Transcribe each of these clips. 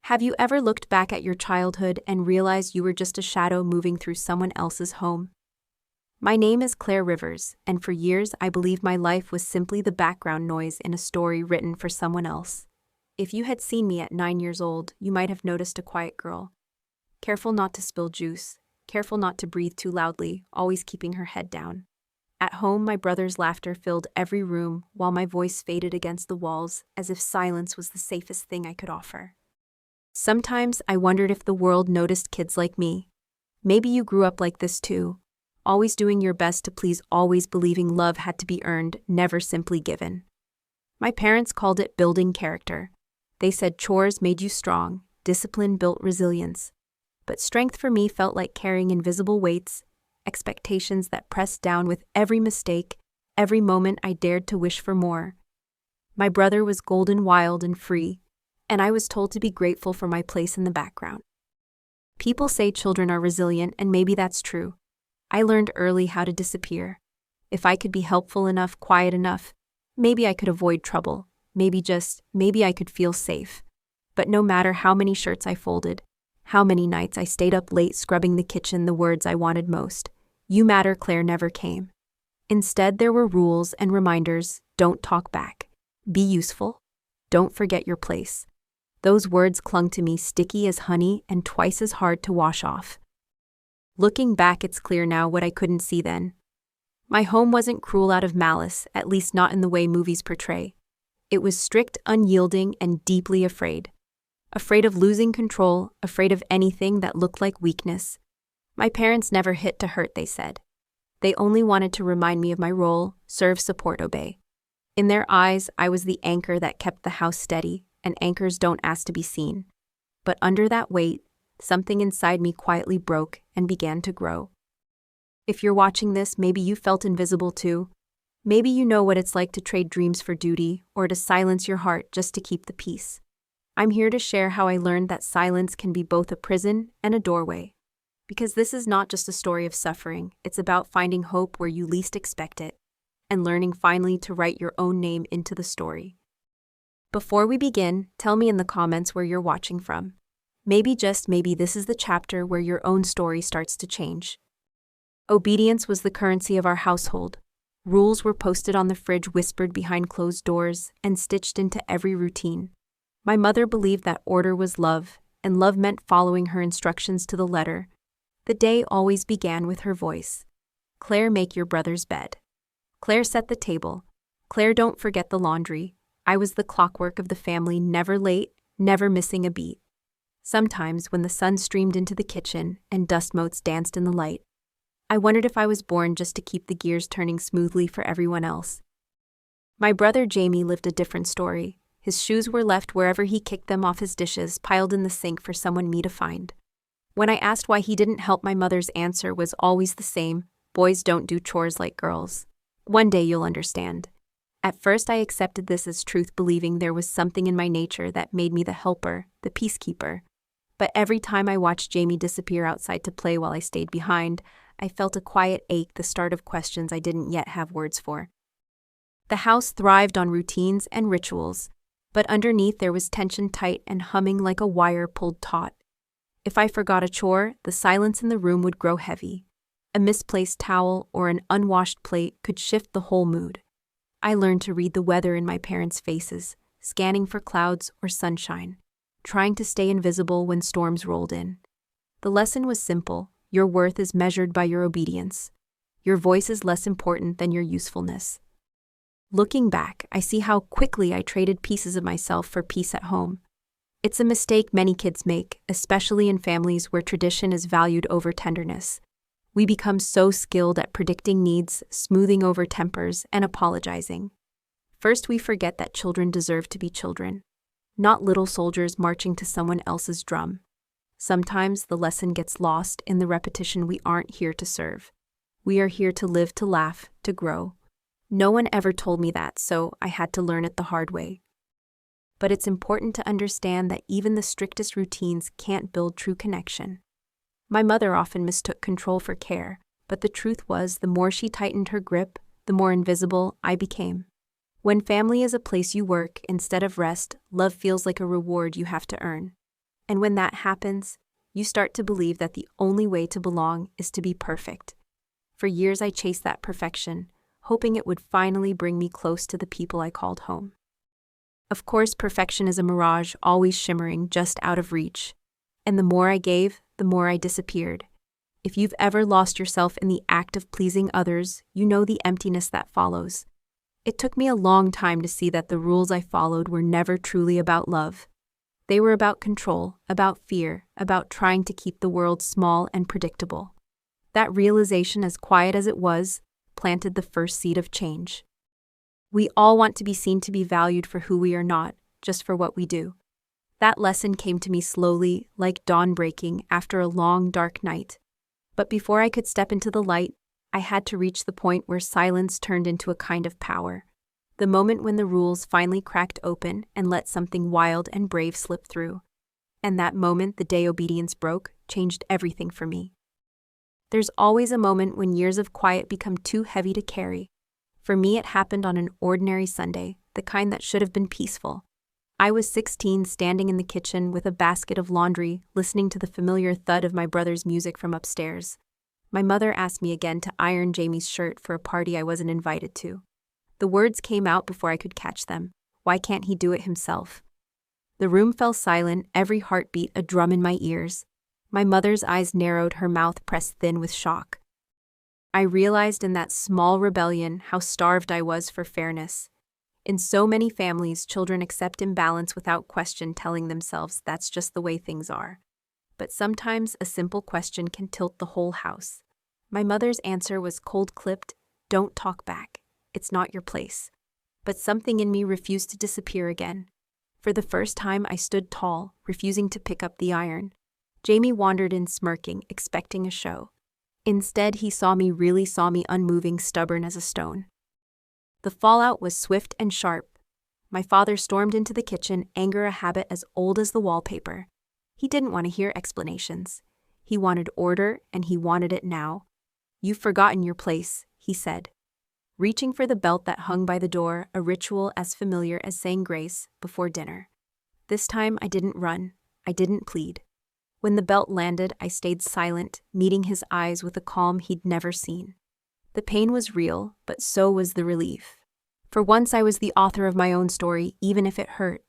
Have you ever looked back at your childhood and realized you were just a shadow moving through someone else's home? My name is Claire Rivers, and for years I believed my life was simply the background noise in a story written for someone else. If you had seen me at 9 years old, you might have noticed a quiet girl. Careful not to spill juice, careful not to breathe too loudly, always keeping her head down. At home, my brother's laughter filled every room, while my voice faded against the walls, as if silence was the safest thing I could offer. Sometimes I wondered if the world noticed kids like me. Maybe you grew up like this too, always doing your best to please, always believing love had to be earned, never simply given. My parents called it building character. They said chores made you strong, discipline built resilience. But strength for me felt like carrying invisible weights, expectations that pressed down with every mistake, every moment I dared to wish for more. My brother was golden, wild, and free, and I was told to be grateful for my place in the background. People say children are resilient, and maybe that's true. I learned early how to disappear. If I could be helpful enough, quiet enough, maybe I could avoid trouble, maybe I could feel safe. But no matter how many shirts I folded, how many nights I stayed up late scrubbing the kitchen, the words I wanted most, "You matter, Claire," never came. Instead, there were rules and reminders: don't talk back, be useful, don't forget your place. Those words clung to me, sticky as honey and twice as hard to wash off. Looking back, it's clear now what I couldn't see then. My home wasn't cruel out of malice, at least not in the way movies portray. It was strict, unyielding, and deeply afraid. Afraid of losing control, afraid of anything that looked like weakness. My parents never hit to hurt, they said. They only wanted to remind me of my role: serve, support, obey. In their eyes, I was the anchor that kept the house steady, and anchors don't ask to be seen. But under that weight, something inside me quietly broke and began to grow. If you're watching this, maybe you felt invisible too. Maybe you know what it's like to trade dreams for duty, or to silence your heart just to keep the peace. I'm here to share how I learned that silence can be both a prison and a doorway. Because this is not just a story of suffering, it's about finding hope where you least expect it, and learning finally to write your own name into the story. Before we begin, tell me in the comments where you're watching from. Maybe, just maybe, this is the chapter where your own story starts to change. Obedience was the currency of our household. Rules were posted on the fridge, whispered behind closed doors, and stitched into every routine. My mother believed that order was love, and love meant following her instructions to the letter. The day always began with her voice. "Claire, make your brother's bed. Claire, set the table. Claire, don't forget the laundry." I was the clockwork of the family, never late, never missing a beat. Sometimes, when the sun streamed into the kitchen and dust motes danced in the light, I wondered if I was born just to keep the gears turning smoothly for everyone else. My brother Jamie lived a different story. His shoes were left wherever he kicked them off, his dishes piled in the sink for someone me to find. When I asked why he didn't help, my mother's answer was always the same: boys don't do chores like girls. One day you'll understand. At first I accepted this as truth, believing there was something in my nature that made me the helper, the peacekeeper. But every time I watched Jamie disappear outside to play while I stayed behind, I felt a quiet ache, the start of questions I didn't yet have words for. The house thrived on routines and rituals, but underneath there was tension, tight and humming like a wire pulled taut. If I forgot a chore, the silence in the room would grow heavy. A misplaced towel or an unwashed plate could shift the whole mood. I learned to read the weather in my parents' faces, scanning for clouds or sunshine, trying to stay invisible when storms rolled in. The lesson was simple: your worth is measured by your obedience. Your voice is less important than your usefulness. Looking back, I see how quickly I traded pieces of myself for peace at home. It's a mistake many kids make, especially in families where tradition is valued over tenderness. We become so skilled at predicting needs, smoothing over tempers, and apologizing. First, we forget that children deserve to be children, not little soldiers marching to someone else's drum. Sometimes the lesson gets lost in the repetition: we aren't here to serve. We are here to live, to laugh, to grow. No one ever told me that, so I had to learn it the hard way. But it's important to understand that even the strictest routines can't build true connection. My mother often mistook control for care, but the truth was, the more she tightened her grip, the more invisible I became. When family is a place you work instead of rest, love feels like a reward you have to earn. And when that happens, you start to believe that the only way to belong is to be perfect. For years I chased that perfection, hoping it would finally bring me close to the people I called home. Of course, perfection is a mirage, always shimmering just out of reach. And the more I gave, the more I disappeared. If you've ever lost yourself in the act of pleasing others, you know the emptiness that follows. It took me a long time to see that the rules I followed were never truly about love. They were about control, about fear, about trying to keep the world small and predictable. That realization, as quiet as it was, planted the first seed of change. We all want to be seen, to be valued for who we are not, just for what we do. That lesson came to me slowly, like dawn breaking after a long, dark night. But before I could step into the light, I had to reach the point where silence turned into a kind of power. The moment when the rules finally cracked open and let something wild and brave slip through. And that moment, the day obedience broke, changed everything for me. There's always a moment when years of quiet become too heavy to carry. For me, it happened on an ordinary Sunday, the kind that should have been peaceful. I was 16, standing in the kitchen with a basket of laundry, listening to the familiar thud of my brother's music from upstairs. My mother asked me again to iron Jamie's shirt for a party I wasn't invited to. The words came out before I could catch them. Why can't he do it himself? The room fell silent, every heartbeat a drum in my ears. My mother's eyes narrowed, her mouth pressed thin with shock. I realized in that small rebellion how starved I was for fairness. In so many families, children accept imbalance without question, telling themselves that's just the way things are. But sometimes a simple question can tilt the whole house. My mother's answer was cold-clipped, "Don't talk back. It's not your place." But something in me refused to disappear again. For the first time, I stood tall, refusing to pick up the iron. Jamie wandered in smirking, expecting a show. Instead, he saw me unmoving, stubborn as a stone. The fallout was swift and sharp. My father stormed into the kitchen, anger a habit as old as the wallpaper. He didn't want to hear explanations. He wanted order, and he wanted it now. "You've forgotten your place," he said. Reaching for the belt that hung by the door, a ritual as familiar as saying grace before dinner. This time I didn't run. I didn't plead. When the belt landed, I stayed silent, meeting his eyes with a calm he'd never seen. The pain was real, but so was the relief. For once I was the author of my own story, even if it hurt.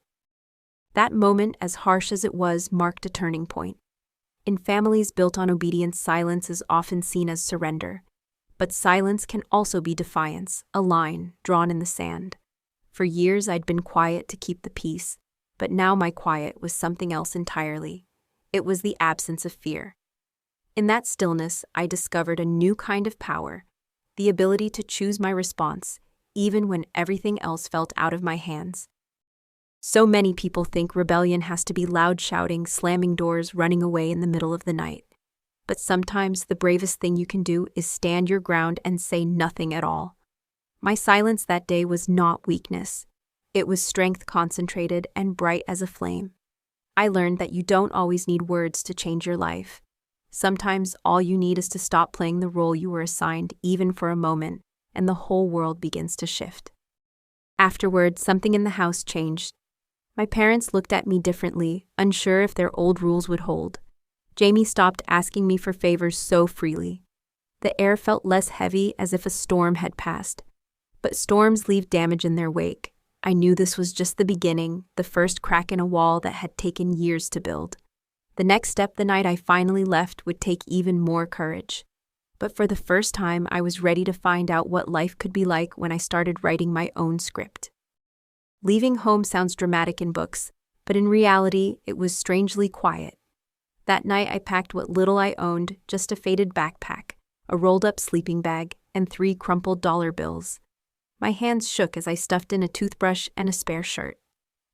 That moment, as harsh as it was, marked a turning point. In families built on obedience, silence is often seen as surrender. But silence can also be defiance, a line drawn in the sand. For years I'd been quiet to keep the peace, but now my quiet was something else entirely. It was the absence of fear. In that stillness, I discovered a new kind of power, the ability to choose my response, even when everything else felt out of my hands. So many people think rebellion has to be loud shouting, slamming doors, running away in the middle of the night. But sometimes the bravest thing you can do is stand your ground and say nothing at all. My silence that day was not weakness. It was strength concentrated and bright as a flame. I learned that you don't always need words to change your life. Sometimes all you need is to stop playing the role you were assigned, even for a moment, and the whole world begins to shift. Afterward, something in the house changed. My parents looked at me differently, unsure if their old rules would hold. Jamie stopped asking me for favors so freely. The air felt less heavy, as if a storm had passed. But storms leave damage in their wake. I knew this was just the beginning, the first crack in a wall that had taken years to build. The next step, the night I finally left, would take even more courage. But for the first time, I was ready to find out what life could be like when I started writing my own script. Leaving home sounds dramatic in books, but in reality, it was strangely quiet. That night, I packed what little I owned, just a faded backpack, a rolled-up sleeping bag, and 3 crumpled dollar bills. My hands shook as I stuffed in a toothbrush and a spare shirt.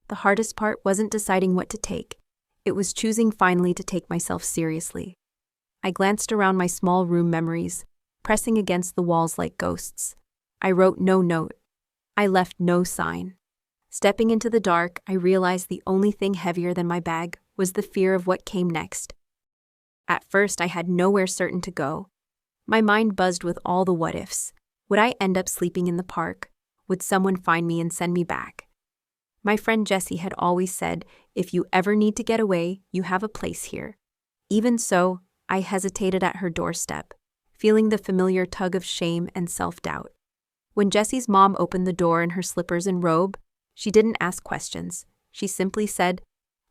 The hardest part wasn't deciding what to take. It was choosing finally to take myself seriously. I glanced around my small room, memories pressing against the walls like ghosts. I wrote no note. I left no sign. Stepping into the dark, I realized the only thing heavier than my bag was the fear of what came next. At first, I had nowhere certain to go. My mind buzzed with all the what-ifs. Would I end up sleeping in the park? Would someone find me and send me back? My friend Jessie had always said, if you ever need to get away, you have a place here. Even so, I hesitated at her doorstep, feeling the familiar tug of shame and self-doubt. When Jessie's mom opened the door in her slippers and robe, she didn't ask questions. She simply said,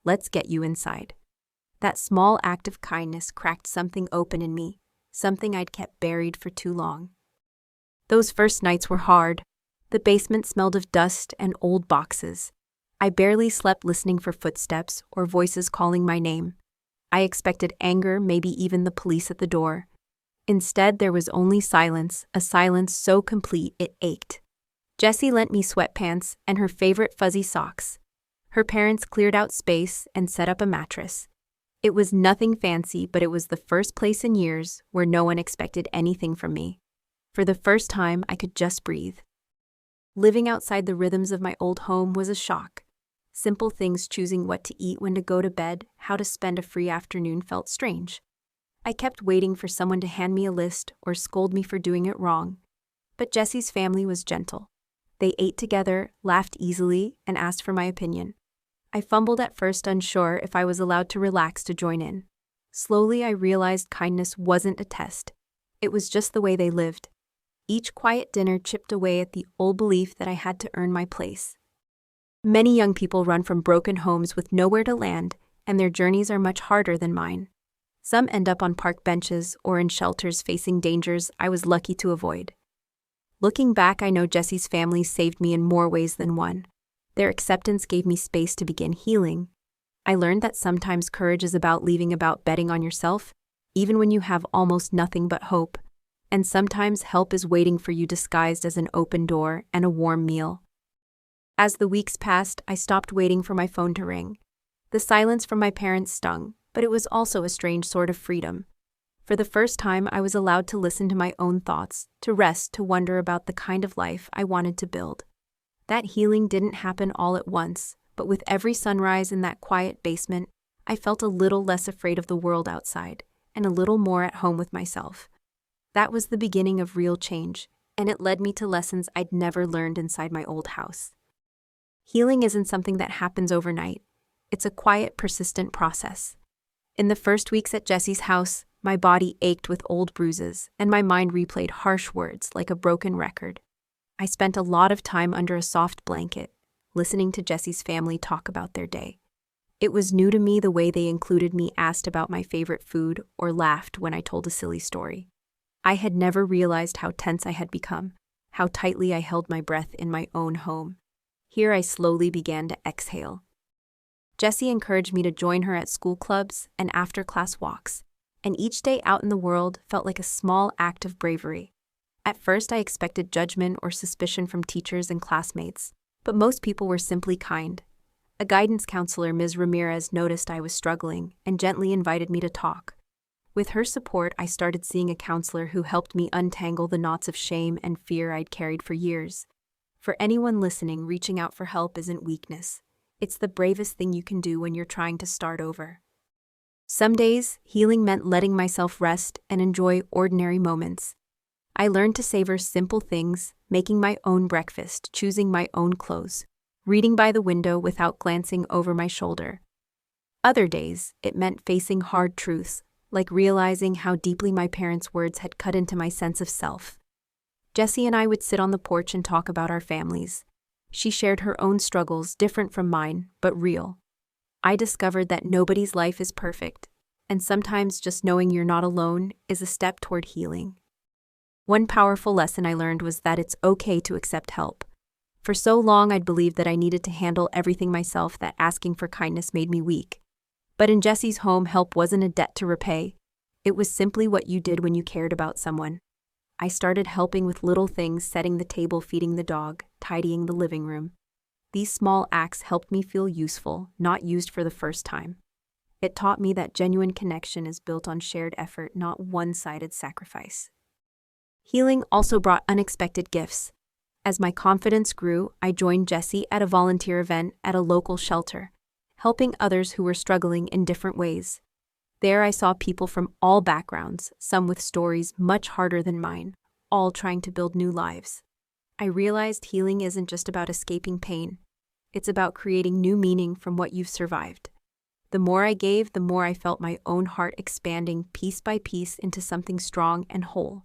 "Let's get you inside." That small act of kindness cracked something open in me, something I'd kept buried for too long. Those first nights were hard. The basement smelled of dust and old boxes. I barely slept listening for footsteps or voices calling my name. I expected anger, maybe even the police at the door. Instead, there was only silence, a silence so complete it ached. Jessie lent me sweatpants and her favorite fuzzy socks. Her parents cleared out space and set up a mattress. It was nothing fancy, but it was the first place in years where no one expected anything from me. For the first time, I could just breathe. Living outside the rhythms of my old home was a shock. Simple things, choosing what to eat, when to go to bed, how to spend a free afternoon, felt strange. I kept waiting for someone to hand me a list or scold me for doing it wrong. But Jessie's family was gentle. They ate together, laughed easily, and asked for my opinion. I fumbled at first, unsure if I was allowed to relax to join in. Slowly, I realized kindness wasn't a test. It was just the way they lived. Each quiet dinner chipped away at the old belief that I had to earn my place. Many young people run from broken homes with nowhere to land, and their journeys are much harder than mine. Some end up on park benches or in shelters facing dangers I was lucky to avoid. Looking back, I know Jessie's family saved me in more ways than one. Their acceptance gave me space to begin healing. I learned that sometimes courage is about betting on yourself, even when you have almost nothing but hope. And sometimes help is waiting for you, disguised as an open door and a warm meal. As the weeks passed, I stopped waiting for my phone to ring. The silence from my parents stung, but it was also a strange sort of freedom. For the first time, I was allowed to listen to my own thoughts, to rest, to wonder about the kind of life I wanted to build. That healing didn't happen all at once, but with every sunrise in that quiet basement, I felt a little less afraid of the world outside, and a little more at home with myself. That was the beginning of real change, and it led me to lessons I'd never learned inside my old house. Healing isn't something that happens overnight. It's a quiet, persistent process. In the first weeks at Jessie's house, my body ached with old bruises, and my mind replayed harsh words like a broken record. I spent a lot of time under a soft blanket, listening to Jessie's family talk about their day. It was new to me the way they included me, asked about my favorite food, or laughed when I told a silly story. I had never realized how tense I had become, how tightly I held my breath in my own home. Here I slowly began to exhale. Jessie encouraged me to join her at school clubs and after-class walks, and each day out in the world felt like a small act of bravery. At first, I expected judgment or suspicion from teachers and classmates, but most people were simply kind. A guidance counselor, Ms. Ramirez, noticed I was struggling and gently invited me to talk. With her support, I started seeing a counselor who helped me untangle the knots of shame and fear I'd carried for years. For anyone listening, reaching out for help isn't weakness. It's the bravest thing you can do when you're trying to start over. Some days, healing meant letting myself rest and enjoy ordinary moments. I learned to savor simple things, making my own breakfast, choosing my own clothes, reading by the window without glancing over my shoulder. Other days, it meant facing hard truths, like realizing how deeply my parents' words had cut into my sense of self. Jessie and I would sit on the porch and talk about our families. She shared her own struggles, different from mine, but real. I discovered that nobody's life is perfect, and sometimes just knowing you're not alone is a step toward healing. One powerful lesson I learned was that it's okay to accept help. For so long, I'd believed that I needed to handle everything myself, that asking for kindness made me weak. But in Jessie's home, help wasn't a debt to repay. It was simply what you did when you cared about someone. I started helping with little things, setting the table, feeding the dog, tidying the living room. These small acts helped me feel useful, not used for the first time. It taught me that genuine connection is built on shared effort, not one-sided sacrifice. Healing also brought unexpected gifts. As my confidence grew, I joined Jessie at a volunteer event at a local shelter, helping others who were struggling in different ways. There I saw people from all backgrounds, some with stories much harder than mine, all trying to build new lives. I realized healing isn't just about escaping pain. It's about creating new meaning from what you've survived. The more I gave, the more I felt my own heart expanding piece by piece into something strong and whole.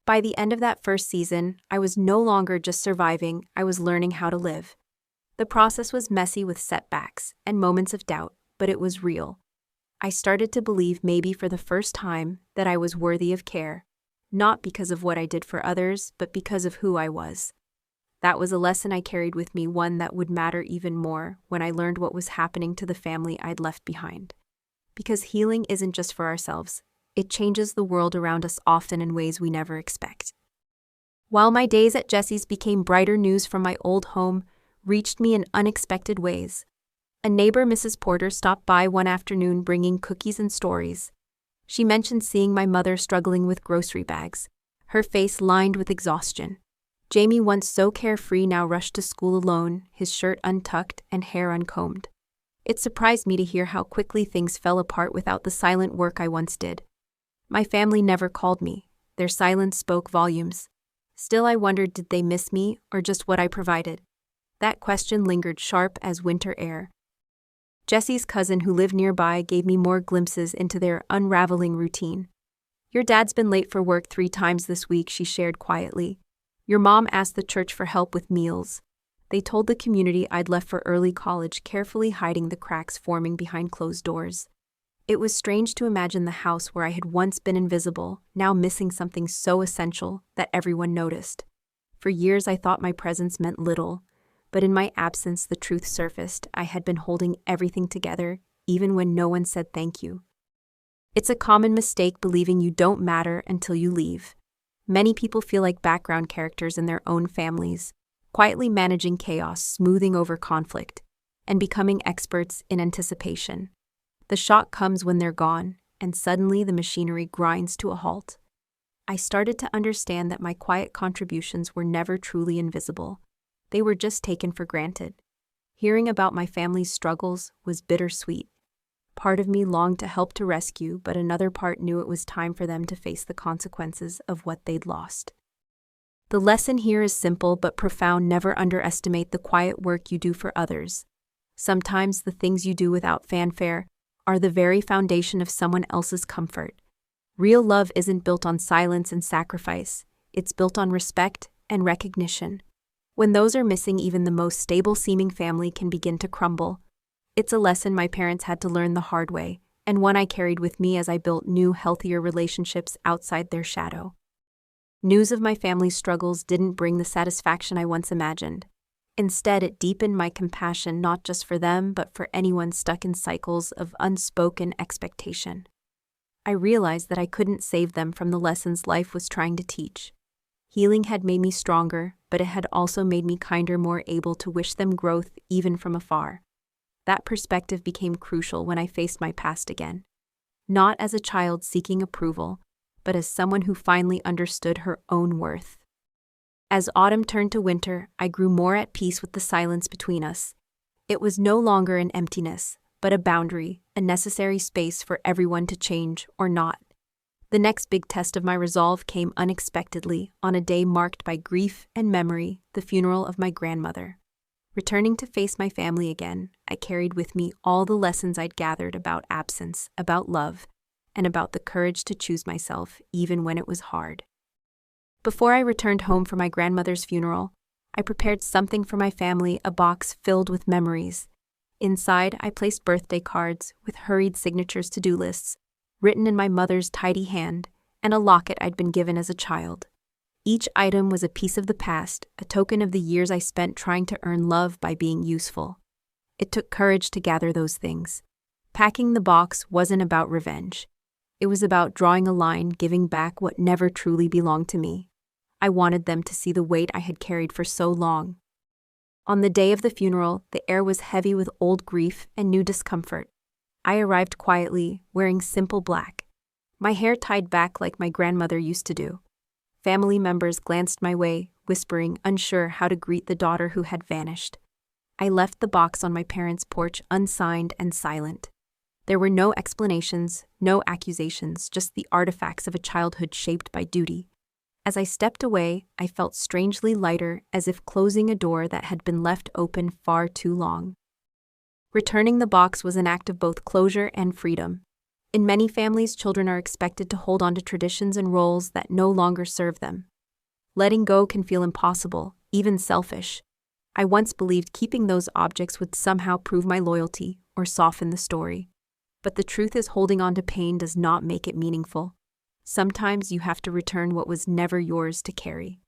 By the end of that first season, I was no longer just surviving, I was learning how to live. The process was messy with setbacks and moments of doubt, but it was real. I started to believe, maybe for the first time, that I was worthy of care, not because of what I did for others, but because of who I was. That was a lesson I carried with me, one that would matter even more when I learned what was happening to the family I'd left behind. Because healing isn't just for ourselves, it changes the world around us, often in ways we never expect. While my days at Jesse's became brighter, news from my old home reached me in unexpected ways. A neighbor, Mrs. Porter, stopped by one afternoon bringing cookies and stories. She mentioned seeing my mother struggling with grocery bags, her face lined with exhaustion. Jamie, once so carefree, now rushed to school alone, his shirt untucked and hair uncombed. It surprised me to hear how quickly things fell apart without the silent work I once did. My family never called me. Their silence spoke volumes. Still, I wondered, did they miss me or just what I provided? That question lingered sharp as winter air. Jesse's cousin, who lived nearby, gave me more glimpses into their unraveling routine. "Your dad's been late for work 3 times this week," she shared quietly. "Your mom asked the church for help with meals." They told the community I'd left for early college, carefully hiding the cracks forming behind closed doors. It was strange to imagine the house where I had once been invisible, now missing something so essential that everyone noticed. For years I thought my presence meant little, but in my absence the truth surfaced. I had been holding everything together, even when no one said thank you. It's a common mistake believing you don't matter until you leave. Many people feel like background characters in their own families, quietly managing chaos, smoothing over conflict, and becoming experts in anticipation. The shock comes when they're gone, and suddenly the machinery grinds to a halt. I started to understand that my quiet contributions were never truly invisible. They were just taken for granted. Hearing about my family's struggles was bittersweet. Part of me longed to help to rescue, but another part knew it was time for them to face the consequences of what they'd lost. The lesson here is simple but profound: never underestimate the quiet work you do for others. Sometimes the things you do without fanfare are the very foundation of someone else's comfort. Real love isn't built on silence and sacrifice, it's built on respect and recognition. When those are missing, even the most stable-seeming family can begin to crumble. It's a lesson my parents had to learn the hard way, and one I carried with me as I built new, healthier relationships outside their shadow. News of my family's struggles didn't bring the satisfaction I once imagined. Instead, it deepened my compassion, not just for them, but for anyone stuck in cycles of unspoken expectation. I realized that I couldn't save them from the lessons life was trying to teach. Healing had made me stronger, but it had also made me kinder, more able to wish them growth even from afar. That perspective became crucial when I faced my past again. Not as a child seeking approval, but as someone who finally understood her own worth. As autumn turned to winter, I grew more at peace with the silence between us. It was no longer an emptiness, but a boundary, a necessary space for everyone to change or not. The next big test of my resolve came unexpectedly, on a day marked by grief and memory, the funeral of my grandmother. Returning to face my family again, I carried with me all the lessons I'd gathered about absence, about love, and about the courage to choose myself even when it was hard. Before I returned home for my grandmother's funeral, I prepared something for my family, a box filled with memories. Inside, I placed birthday cards with hurried signatures, to-do lists, written in my mother's tidy hand, and a locket I'd been given as a child. Each item was a piece of the past, a token of the years I spent trying to earn love by being useful. It took courage to gather those things. Packing the box wasn't about revenge. It was about drawing a line, giving back what never truly belonged to me. I wanted them to see the weight I had carried for so long. On the day of the funeral, the air was heavy with old grief and new discomfort. I arrived quietly, wearing simple black. My hair tied back like my grandmother used to do. Family members glanced my way, whispering, unsure how to greet the daughter who had vanished. I left the box on my parents' porch, unsigned and silent. There were no explanations, no accusations, just the artifacts of a childhood shaped by duty. As I stepped away, I felt strangely lighter, as if closing a door that had been left open far too long. Returning the box was an act of both closure and freedom. In many families, children are expected to hold on to traditions and roles that no longer serve them. Letting go can feel impossible, even selfish. I once believed keeping those objects would somehow prove my loyalty or soften the story. But the truth is, holding on to pain does not make it meaningful. Sometimes you have to return what was never yours to carry.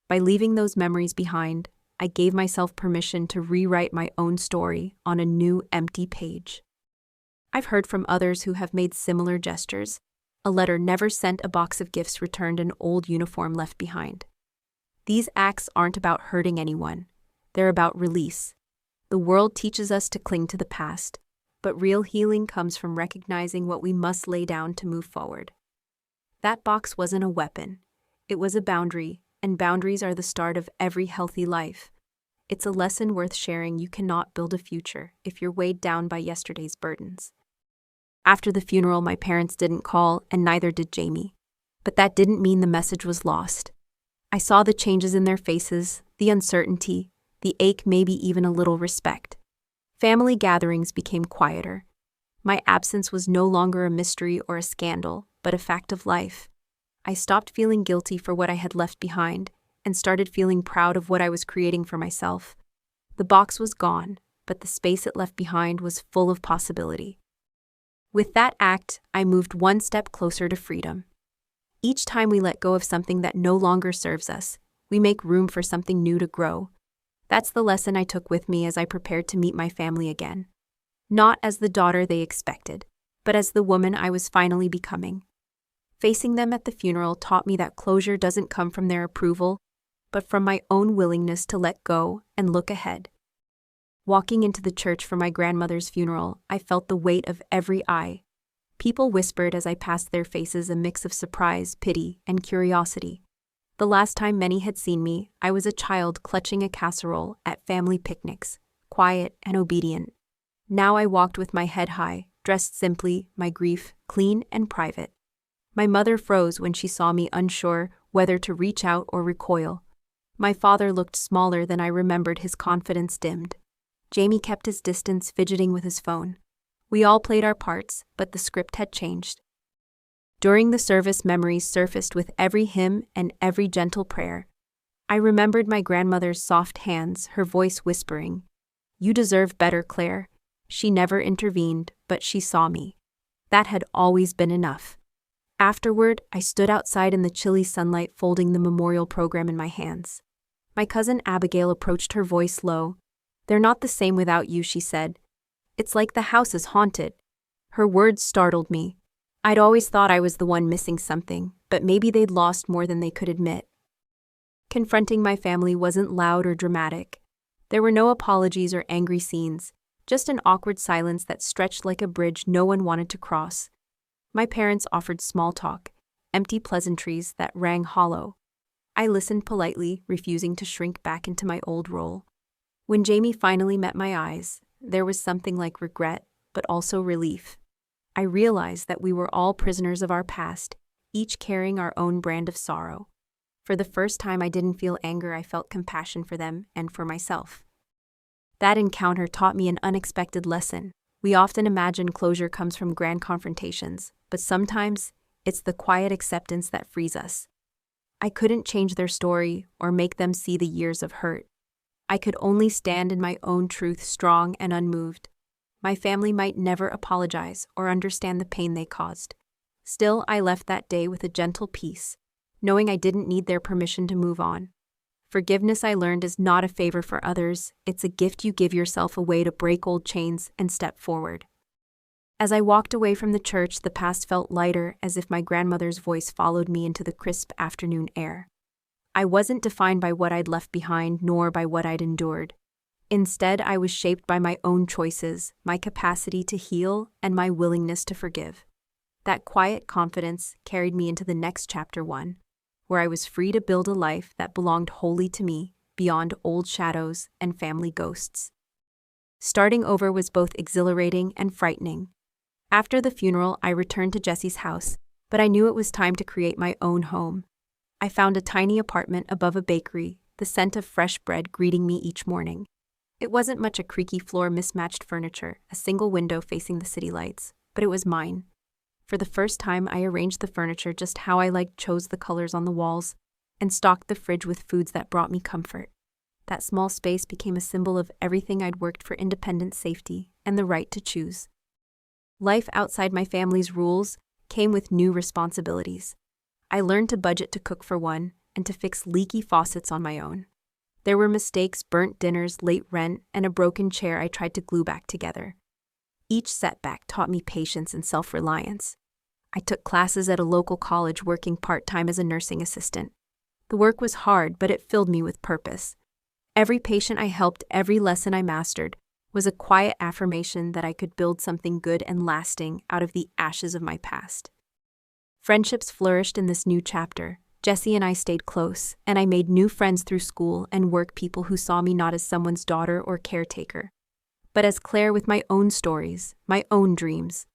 By leaving those memories behind, I gave myself permission to rewrite my own story on a new, empty page. I've heard from others who have made similar gestures. A letter never sent, a box of gifts returned, an old uniform left behind. These acts aren't about hurting anyone. They're about release. The world teaches us to cling to the past, but real healing comes from recognizing what we must lay down to move forward. That box wasn't a weapon. It was a boundary, and boundaries are the start of every healthy life. It's a lesson worth sharing. You cannot build a future if you're weighed down by yesterday's burdens. After the funeral, my parents didn't call, and neither did Jamie. But that didn't mean the message was lost. I saw the changes in their faces, the uncertainty, the ache, maybe even a little respect. Family gatherings became quieter. My absence was no longer a mystery or a scandal, but a fact of life. I stopped feeling guilty for what I had left behind and started feeling proud of what I was creating for myself. The box was gone, but the space it left behind was full of possibility. With that act, I moved one step closer to freedom. Each time we let go of something that no longer serves us, we make room for something new to grow. That's the lesson I took with me as I prepared to meet my family again. Not as the daughter they expected, but as the woman I was finally becoming. Facing them at the funeral taught me that closure doesn't come from their approval, but from my own willingness to let go and look ahead. Walking into the church for my grandmother's funeral, I felt the weight of every eye. People whispered as I passed their faces, a mix of surprise, pity, and curiosity. The last time many had seen me, I was a child clutching a casserole at family picnics, quiet and obedient. Now I walked with my head high, dressed simply, my grief clean and private. My mother froze when she saw me, unsure whether to reach out or recoil. My father looked smaller than I remembered, his confidence dimmed. Jamie kept his distance, fidgeting with his phone. We all played our parts, but the script had changed. During the service, memories surfaced with every hymn and every gentle prayer. I remembered my grandmother's soft hands, her voice whispering, "You deserve better, Claire." She never intervened, but she saw me. That had always been enough. Afterward, I stood outside in the chilly sunlight, folding the memorial program in my hands. My cousin Abigail approached, her voice low. "They're not the same without you," she said. "It's like the house is haunted." Her words startled me. I'd always thought I was the one missing something, but maybe they'd lost more than they could admit. Confronting my family wasn't loud or dramatic. There were no apologies or angry scenes, just an awkward silence that stretched like a bridge no one wanted to cross. My parents offered small talk, empty pleasantries that rang hollow. I listened politely, refusing to shrink back into my old role. When Jamie finally met my eyes, there was something like regret, but also relief. I realized that we were all prisoners of our past, each carrying our own brand of sorrow. For the first time, I didn't feel anger, I felt compassion for them and for myself. That encounter taught me an unexpected lesson. We often imagine closure comes from grand confrontations, but sometimes it's the quiet acceptance that frees us. I couldn't change their story or make them see the years of hurt. I could only stand in my own truth, strong and unmoved. My family might never apologize or understand the pain they caused. Still, I left that day with a gentle peace, knowing I didn't need their permission to move on. Forgiveness, I learned, is not a favor for others. It's a gift you give yourself, a way to break old chains and step forward. As I walked away from the church, the past felt lighter, as if my grandmother's voice followed me into the crisp afternoon air. I wasn't defined by what I'd left behind, nor by what I'd endured. Instead, I was shaped by my own choices, my capacity to heal, and my willingness to forgive. That quiet confidence carried me into the next chapter 1, where I was free to build a life that belonged wholly to me, beyond old shadows and family ghosts. Starting over was both exhilarating and frightening. After the funeral, I returned to Jesse's house, but I knew it was time to create my own home. I found a tiny apartment above a bakery, the scent of fresh bread greeting me each morning. It wasn't much a creaky floor, mismatched furniture, a single window facing the city lights, but it was mine. For the first time, I arranged the furniture just how I liked, chose the colors on the walls, and stocked the fridge with foods that brought me comfort. That small space became a symbol of everything I'd worked for: independence, safety, and the right to choose. Life outside my family's rules came with new responsibilities. I learned to budget, to cook for one, and to fix leaky faucets on my own. There were mistakes, burnt dinners, late rent, and a broken chair I tried to glue back together. Each setback taught me patience and self-reliance. I took classes at a local college, working part-time as a nursing assistant. The work was hard, but it filled me with purpose. Every patient I helped, every lesson I mastered, was a quiet affirmation that I could build something good and lasting out of the ashes of my past. Friendships flourished in this new chapter. Jesse and I stayed close, and I made new friends through school and work, people who saw me not as someone's daughter or caretaker, but as Claire with my own stories, my own dreams.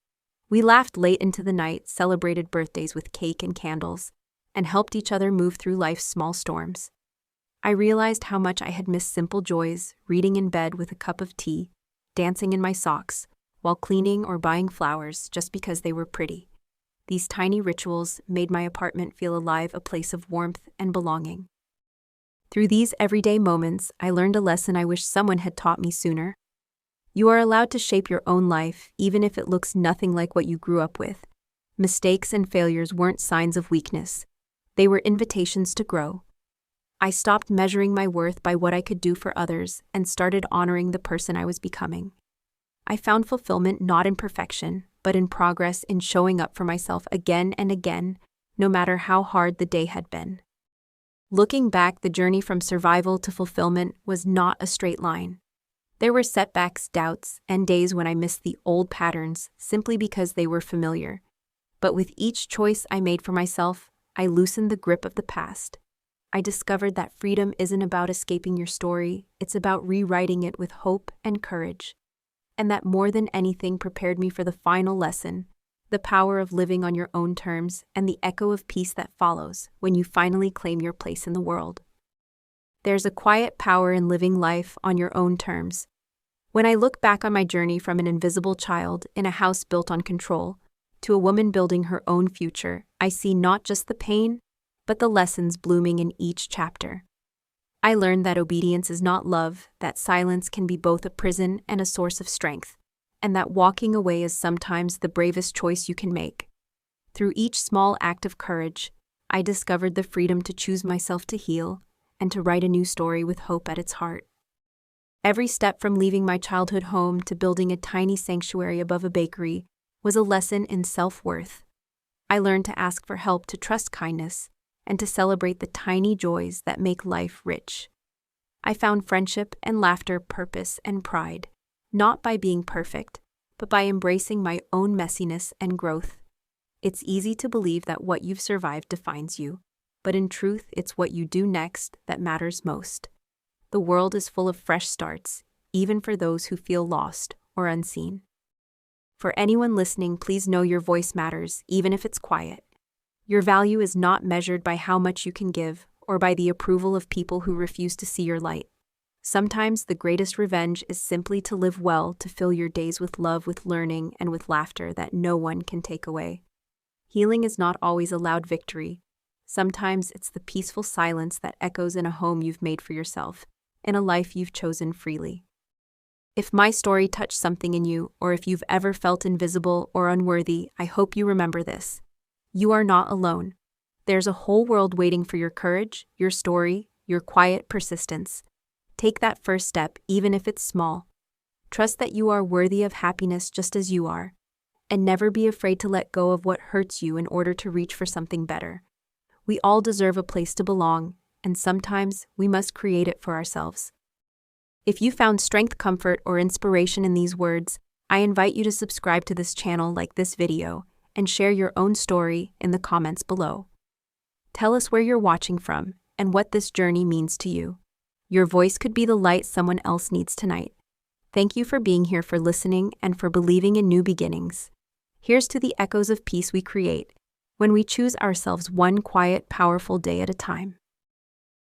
We laughed late into the night, celebrated birthdays with cake and candles, and helped each other move through life's small storms. I realized how much I had missed simple joys: reading in bed with a cup of tea, dancing in my socks, while cleaning, or buying flowers just because they were pretty. These tiny rituals made my apartment feel alive, a place of warmth and belonging. Through these everyday moments, I learned a lesson I wish someone had taught me sooner. You are allowed to shape your own life, even if it looks nothing like what you grew up with. Mistakes and failures weren't signs of weakness. They were invitations to grow. I stopped measuring my worth by what I could do for others and started honoring the person I was becoming. I found fulfillment not in perfection, but in progress, in showing up for myself again and again, no matter how hard the day had been. Looking back, the journey from survival to fulfillment was not a straight line. There were setbacks, doubts, and days when I missed the old patterns simply because they were familiar. But with each choice I made for myself, I loosened the grip of the past. I discovered that freedom isn't about escaping your story, it's about rewriting it with hope and courage. And that more than anything prepared me for the final lesson: the power of living on your own terms and the echo of peace that follows when you finally claim your place in the world. There's a quiet power in living life on your own terms. When I look back on my journey from an invisible child in a house built on control to a woman building her own future, I see not just the pain, but the lessons blooming in each chapter. I learned that obedience is not love, that silence can be both a prison and a source of strength, and that walking away is sometimes the bravest choice you can make. Through each small act of courage, I discovered the freedom to choose myself, to heal, and to write a new story with hope at its heart. Every step from leaving my childhood home to building a tiny sanctuary above a bakery was a lesson in self-worth. I learned to ask for help, to trust kindness, and to celebrate the tiny joys that make life rich. I found friendship and laughter, purpose and pride, not by being perfect, but by embracing my own messiness and growth. It's easy to believe that what you've survived defines you, but in truth, it's what you do next that matters most. The world is full of fresh starts, even for those who feel lost or unseen. For anyone listening, please know your voice matters, even if it's quiet. Your value is not measured by how much you can give or by the approval of people who refuse to see your light. Sometimes the greatest revenge is simply to live well, to fill your days with love, with learning, and with laughter that no one can take away. Healing is not always a loud victory. Sometimes it's the peaceful silence that echoes in a home you've made for yourself, in a life you've chosen freely. If my story touched something in you, or if you've ever felt invisible or unworthy, I hope you remember this. You are not alone. There's a whole world waiting for your courage, your story, your quiet persistence. Take that first step, even if it's small. Trust that you are worthy of happiness just as you are, and never be afraid to let go of what hurts you in order to reach for something better. We all deserve a place to belong, and sometimes we must create it for ourselves. If you found strength, comfort, or inspiration in these words, I invite you to subscribe to this channel, like this video, and share your own story in the comments below. Tell us where you're watching from and what this journey means to you. Your voice could be the light someone else needs tonight. Thank you for being here, for listening, and for believing in new beginnings. Here's to the echoes of peace we create. when we choose ourselves one quiet, powerful day at a time.